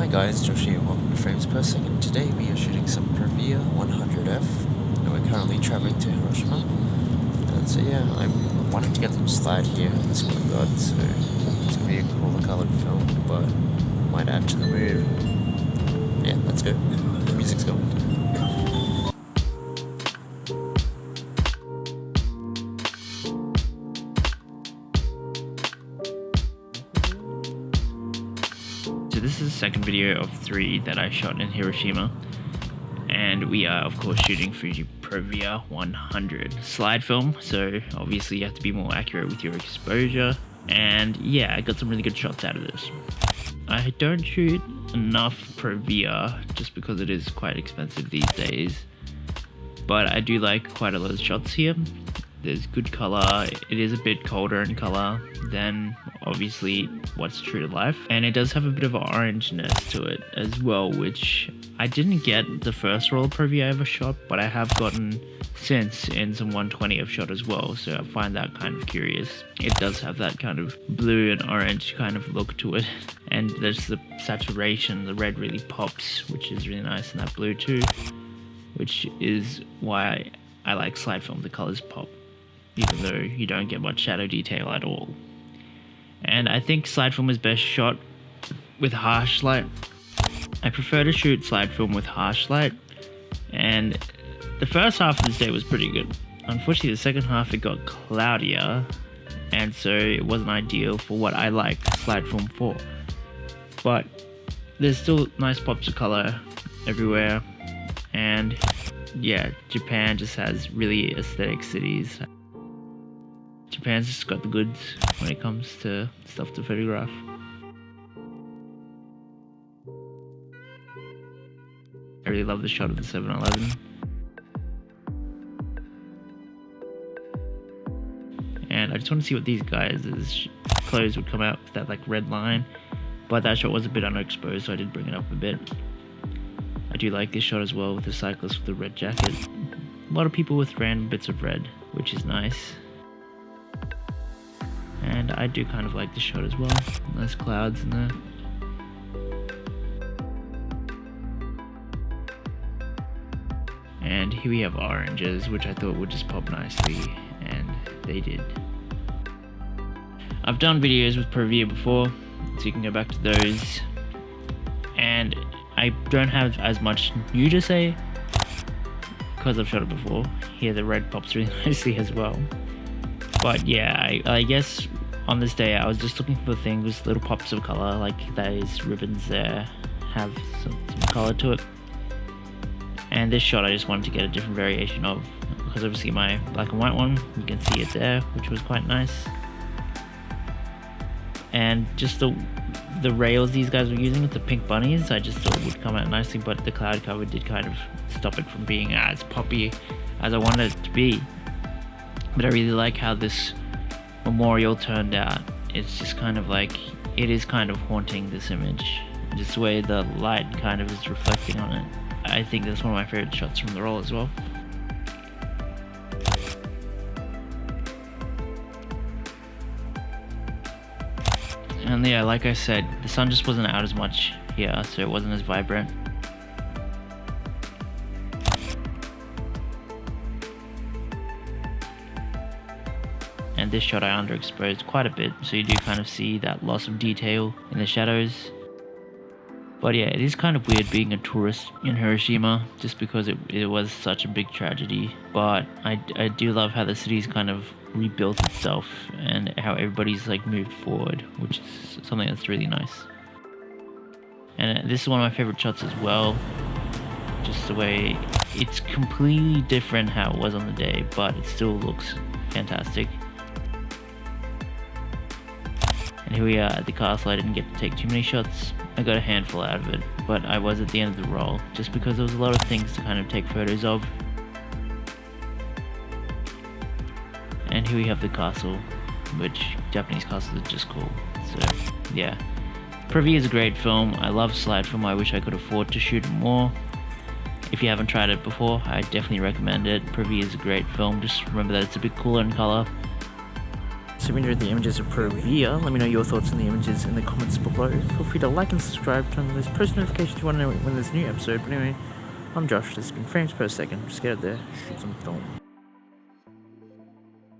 Hi guys, Josh here, welcome to FramesPerSecond. Today we are shooting some Provia 100f, and we're currently traveling to Hiroshima. And so yeah, I'm wanting to get some slide here in this one I got, so it's gonna be a cooler colored film, but might add to the mood. Yeah, let's go. The music's going. So this is the second video of 3 that I shot in Hiroshima, and we are of course shooting Fuji Provia 100 slide film, so obviously you have to be more accurate with your exposure, and yeah, I got some really good shots out of this. I don't shoot enough Provia just because it is quite expensive these days, but I do like quite a lot of shots here. There's good color, it is a bit colder in color than obviously what's true to life, and it does have a bit of an orangeness to it as well, which I didn't get the first roll of Provia I ever shot, but I have gotten since in some 120 I've shot as well, so I find that kind of curious. It does have that kind of blue and orange kind of look to it, and there's the saturation, the red really pops, which is really nice, and that blue too, which is why I like slide film, the colors pop, even though you don't get much shadow detail at all. And I think slide film is best shot with harsh light. I prefer to shoot slide film with harsh light, and the first half of this day was pretty good. Unfortunately, the second half it got cloudier, and so it wasn't ideal for what I like slide film for. But there's still nice pops of color everywhere, and yeah, Japan just has really aesthetic cities. Japan's just got the goods when it comes to stuff to photograph. I really love the shot of the 7-Eleven. And I just want to see what these guys' clothes would come out with that like red line. But that shot was a bit underexposed, so I did bring it up a bit. I do like this shot as well with the cyclist with the red jacket. A lot of people with random bits of red, which is nice. And I do kind of like the shot as well. Nice clouds in there. And here we have oranges, which I thought would just pop nicely, and they did. I've done videos with Provia before, so you can go back to those. And I don't have as much new to say, because I've shot it before. Here the red pops really nicely as well. But yeah, I guess on this day I was just looking for things with little pops of color, like those ribbons there have some color to it. And this shot I just wanted to get a different variation of, because obviously my black and white one, you can see it there, which was quite nice. And just the rails these guys were using with the pink bunnies, I just thought would come out nicely, but the cloud cover did kind of stop it from being as poppy as I wanted it to be. But I really like how this memorial turned out. It's just kind of like, it is kind of haunting, this image. Just the way the light kind of is reflecting on it. I think that's one of my favorite shots from the roll as well. And yeah, like I said, the sun just wasn't out as much here, so it wasn't as vibrant. And this shot I underexposed quite a bit, so you do kind of see that loss of detail in the shadows. But yeah, it is kind of weird being a tourist in Hiroshima, just because it was such a big tragedy. But I do love how the city's kind of rebuilt itself, and how everybody's like moved forward, which is something that's really nice. And this is one of my favorite shots as well. Just the way it's completely different how it was on the day, but it still looks fantastic. And here we are at the castle. I didn't get to take too many shots. I got a handful out of it, but I was at the end of the roll, just because there was a lot of things to kind of take photos of. And here we have the castle, which Japanese castles are just cool. So yeah, Provia is a great film. I love slide film. I wish I could afford to shoot more. If you haven't tried it before, I definitely recommend it. Provia is a great film. Just remember that it's a bit cooler in color. So if you enjoyed the images of Provia, let me know your thoughts on the images in the comments below. Feel free to like and subscribe, turn on those post notifications if you want to know when there's a new episode. But anyway, I'm Josh, this has been Frames Per Second. Just get out there, shoot some film.